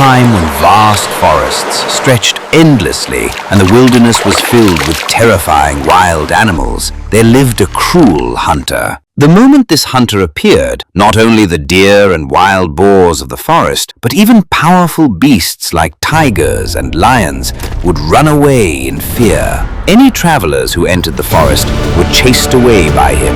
time when vast forests stretched endlessly and the wilderness was filled with terrifying wild animals, there lived a cruel hunter. The moment this hunter appeared, not only the deer and wild boars of the forest, but even powerful beasts like tigers and lions would run away in fear. Any travelers who entered the forest were chased away by him.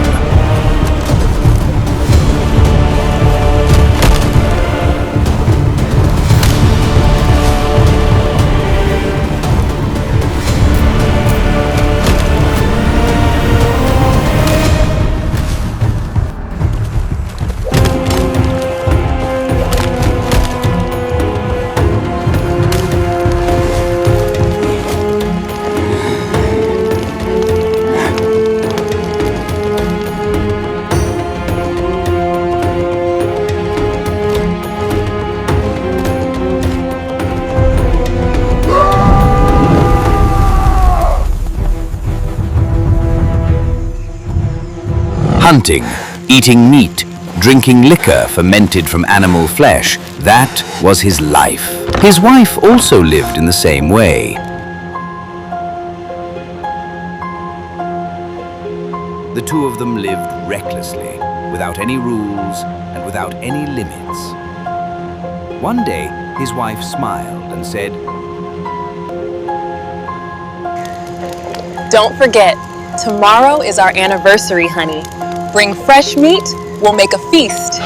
Hunting, eating meat, drinking liquor fermented from animal flesh, that was his life. His wife also lived in the same way. The two of them lived recklessly, without any rules and without any limits. One day, his wife smiled and said, "Don't forget, tomorrow is our anniversary, honey. Bring fresh meat, we'll make a feast."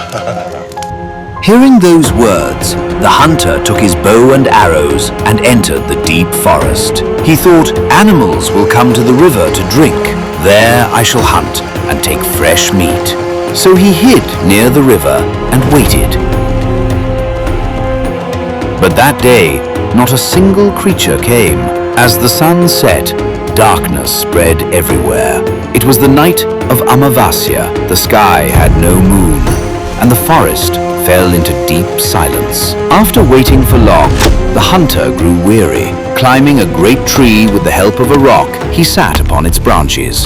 Hearing those words, the hunter took his bow and arrows and entered the deep forest. He thought, animals will come to the river to drink. There I shall hunt and take fresh meat. So he hid near the river and waited. But that day, not a single creature came. As the sun set, darkness spread everywhere. It was the night of Amavasya. The sky had no moon, and the forest fell into deep silence. After waiting for long, the hunter grew weary. Climbing a great tree with the help of a rock, he sat upon its branches.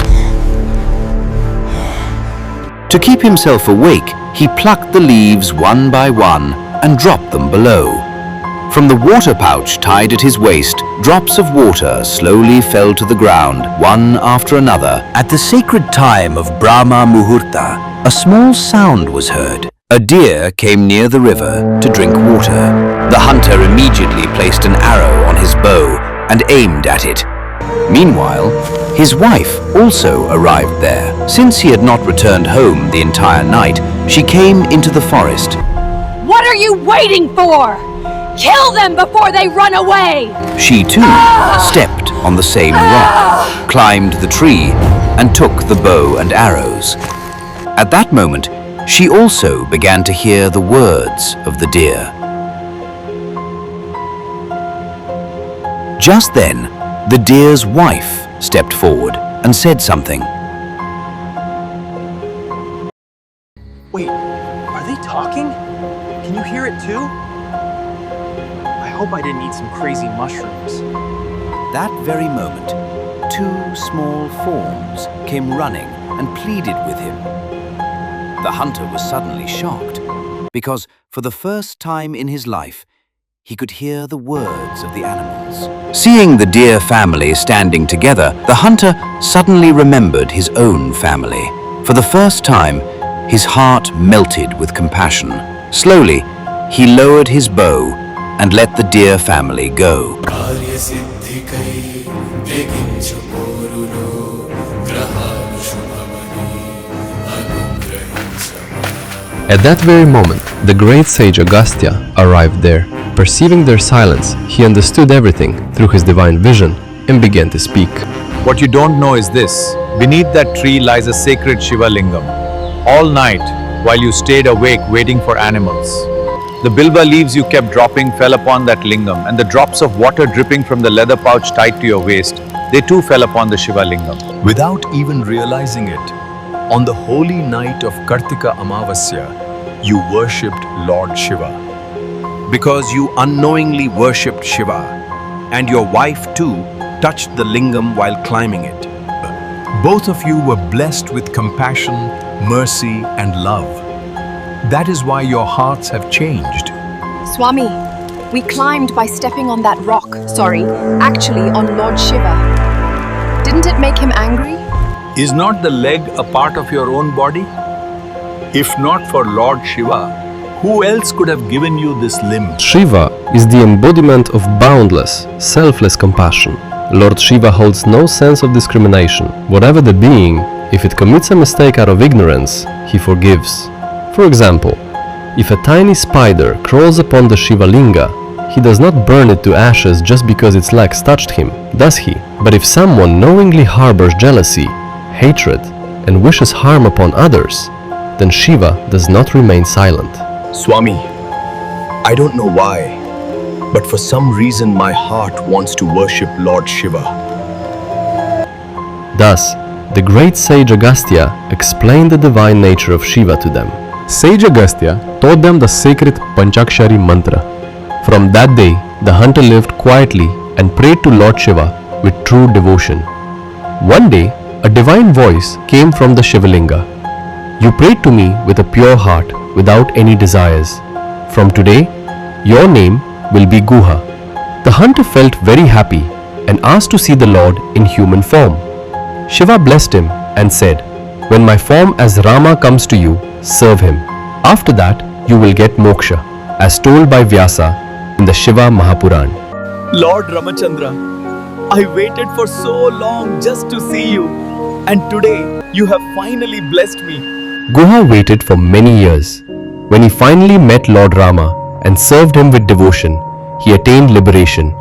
To keep himself awake, he plucked the leaves one by one and dropped them below. From the water pouch tied at his waist, drops of water slowly fell to the ground, one after another. At the sacred time of Brahma Muhurta, a small sound was heard. A deer came near the river to drink water. The hunter immediately placed an arrow on his bow and aimed at it. Meanwhile, his wife also arrived there. Since he had not returned home the entire night, she came into the forest. "What are you waiting for? Kill them before they run away!" She too stepped on the same rock, climbed the tree, and took the bow and arrows. At that moment, she also began to hear the words of the deer. Just then, the deer's wife stepped forward and said something. Wait, are they talking? Can you hear it too? I hope I didn't eat some crazy mushrooms. That very moment, two small forms came running and pleaded with him. The hunter was suddenly shocked because, for the first time in his life, he could hear the words of the animals. Seeing the deer family standing together, the hunter suddenly remembered his own family. For the first time, his heart melted with compassion. Slowly, he lowered his bow and let the deer family go. At that very moment, the great sage Agastya arrived there. Perceiving their silence, he understood everything through his divine vision and began to speak. What you don't know is this. Beneath that tree lies a sacred Shiva lingam. All night, while you stayed awake waiting for animals, the bilba leaves you kept dropping fell upon that lingam, and the drops of water dripping from the leather pouch tied to your waist, they too fell upon the Shiva lingam. Without even realizing it, on the holy night of Kartika Amavasya, you worshipped Lord Shiva. Because you unknowingly worshipped Shiva, and your wife too touched the lingam while climbing it. Both of you were blessed with compassion, mercy, and love. That is why your hearts have changed. Swami, We climbed by stepping on that rock. Sorry, actually on Lord Shiva. Didn't it make him angry? Is not the leg a part of your own body? If not for Lord Shiva, who else could have given you this limb? Shiva is the embodiment of boundless, selfless compassion. Lord Shiva holds no sense of discrimination. Whatever the being, if it commits a mistake out of ignorance, he forgives. For example, if a tiny spider crawls upon the Shiva Linga, he does not burn it to ashes just because its legs touched him, does he? But if someone knowingly harbors jealousy, hatred, and wishes harm upon others, then Shiva does not remain silent. Swami, I don't know why, but for some reason my heart wants to worship Lord Shiva. Thus, the great sage Agastya explained the divine nature of Shiva to them. Sage Agastya taught them the sacred Panchakshari mantra. From that day, the hunter lived quietly and prayed to Lord Shiva with true devotion. One day, a divine voice came from the Shivalinga. You prayed to me with a pure heart, without any desires. From today, your name will be Guha. The hunter felt very happy and asked to see the Lord in human form. Shiva blessed him and said, when my form as Rama comes to you, serve him. After that, you will get moksha, as told by Vyasa in the Shiva Mahapuran. Lord Ramachandra, I waited for so long just to see you, and today you have finally blessed me. Guha waited for many years. When he finally met Lord Rama and served him with devotion, he attained liberation